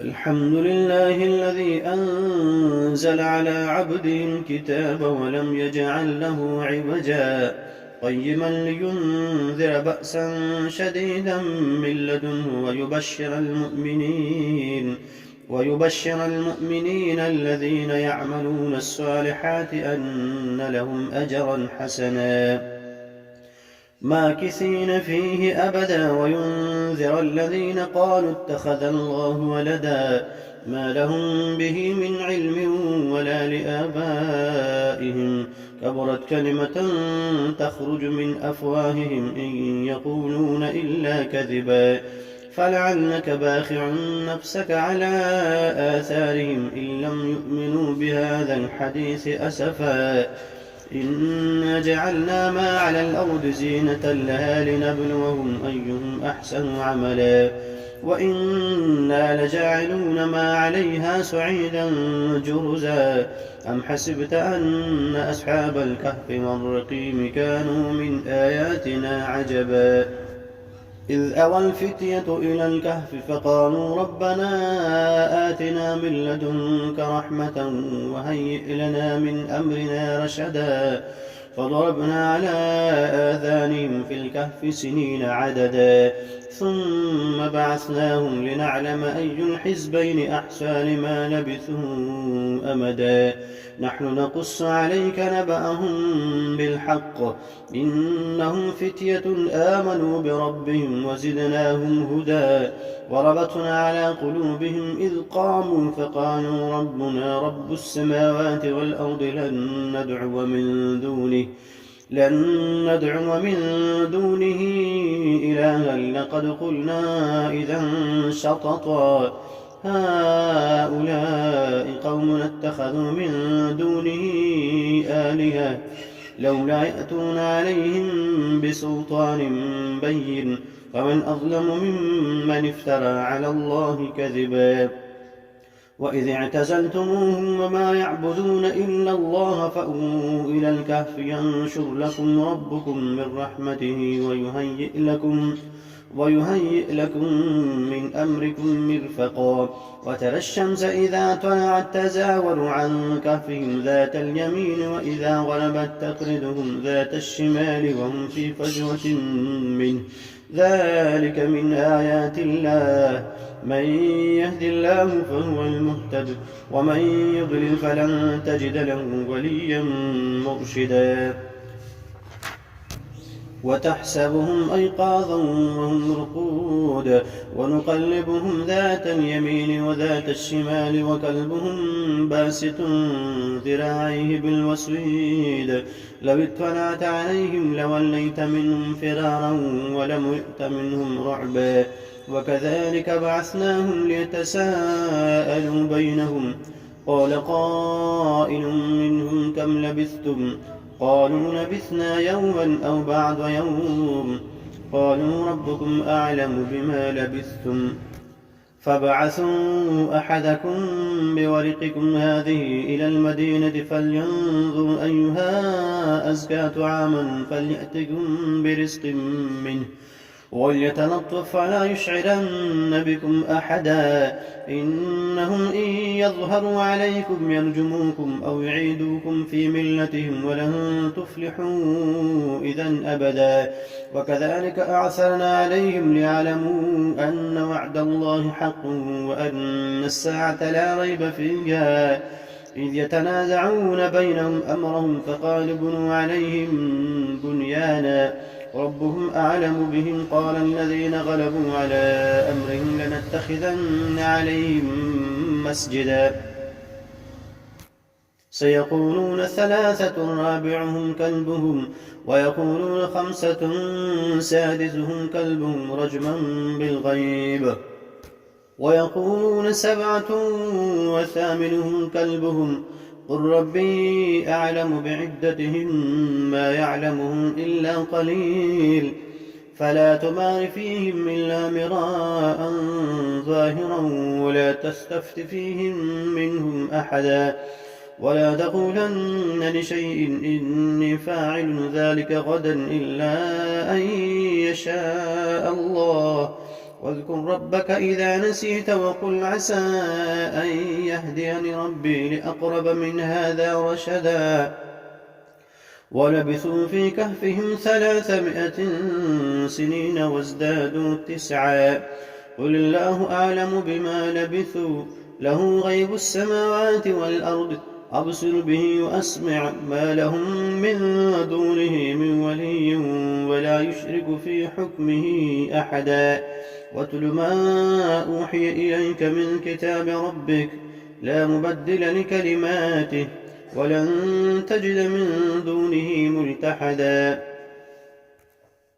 الحمد لله الذي أنزل على عبده الكتاب ولم يجعل له عوجا قيما لينذر بأسا شديدا من لدنه ويبشر المؤمنين الذين يعملون الصالحات أن لهم أجرا حسنا ماكثين فيه أبدا وينذر الذين قالوا اتخذ الله ولدا ما لهم به من علم ولا لآبائهم كبرت كلمة تخرج من أفواههم إن يقولون إلا كذبا فلعلك باخع نفسك على آثارهم إن لم يؤمنوا بهذا الحديث أسفا إنا جعلنا ما على الأرض زينة لها لنبلوهم أيهم أحسن عملا وإنا لجاعلون ما عليها صعيدا جرزا أم حسبت أن أصحاب الكهف والرقيم كانوا من آياتنا عجبا إذ أوى الفتية إلى الكهف فقالوا ربنا آتنا من لدنك رحمة وهيئ لنا من أمرنا رشدا فضربنا على آذانهم في الكهف سنين عددا ثم بعثناهم لنعلم أي الحزبين أحصى لما لبثوا أمدا نحن نقص عليك نبأهم بالحق إنهم فتية آمنوا بربهم وزدناهم هدى وربطنا على قلوبهم إذ قاموا فقالوا ربنا رب السماوات والأرض لن ندعو من دونه إلها لقد قلنا إذا شططا هؤلاء قوم اتخذوا من دونه آلهة لولا يأتون عليهم بسلطان بين فمن أظلم ممن افترى على الله كذبا وإذ اعتزلتموهم وما يعبدون إلا الله فأووا إلى الكهف ينشر لكم ربكم من رحمته ويهيئ لكم من أمركم مرفقا وترى الشمس إذا طلعت تزاور عن كهفهم ذات اليمين وإذا غربت تقرضهم ذات الشمال وهم في فجوة منه ذلك من آيات الله من يهد الله فهو المهتد ومن يضلل فلن تجد له وليا مرشدا وتحسبهم أيقاظا وهم رقود ونقلبهم ذات اليمين وذات الشمال وكلبهم باسط ذراعيه بالوسيد لو اطلعت عليهم لوليت منهم فرارا ولملئت منهم رعبا وكذلك بعثناهم ليتساءلوا بينهم قال قائل منهم كم لبثتم قالوا لبثنا يوما أو بعض يوم قالوا ربكم أعلم بما لبثتم فابعثوا أحدكم بورقكم هذه إلى المدينة فلينظر أيها أزكى طعاما فليأتكم برزق منه وليتلطف فلا يشعرن بكم أحدا إنهم إن يظهروا عليكم يرجموكم أو يعيدوكم في ملتهم ولن تفلحوا إذا أبدا وكذلك أعثرنا عليهم ليعلموا أن وعد الله حق وأن الساعة لا ريب فيها إذ يتنازعون بينهم أمرهم فقال بنوا عليهم بنيانا ربهم أعلم بهم قال الذين غلبوا على أمرهم لنتخذن عليهم مسجدا سيقولون ثلاثة رابعهم كلبهم ويقولون خمسة سادسهم كلبهم رجما بالغيب ويقولون سبعة وثامنهم كلبهم قل ربي أعلم بعدتهم ما يعلمهم إلا قليل فلا تمار فيهم إلا مراء ظاهرا ولا تستفت فيهم منهم أحدا ولا تقولن لشيء إني فاعل ذلك غدا إلا أن يشاء الله واذكر ربك إذا نسيت وقل عسى أن يهديني ربي لأقرب من هذا رشدا ولبثوا في كهفهم 300 سنين وازدادوا 9 قل الله أعلم بما لبثوا له غيب السماوات والأرض أبصر به وأسمع ما لهم من دونه من ولي ولا يشرك في حكمه أحدا واتل ما أوحي إليك من كتاب ربك لا مبدل لكلماته ولن تجد من دونه ملتحدا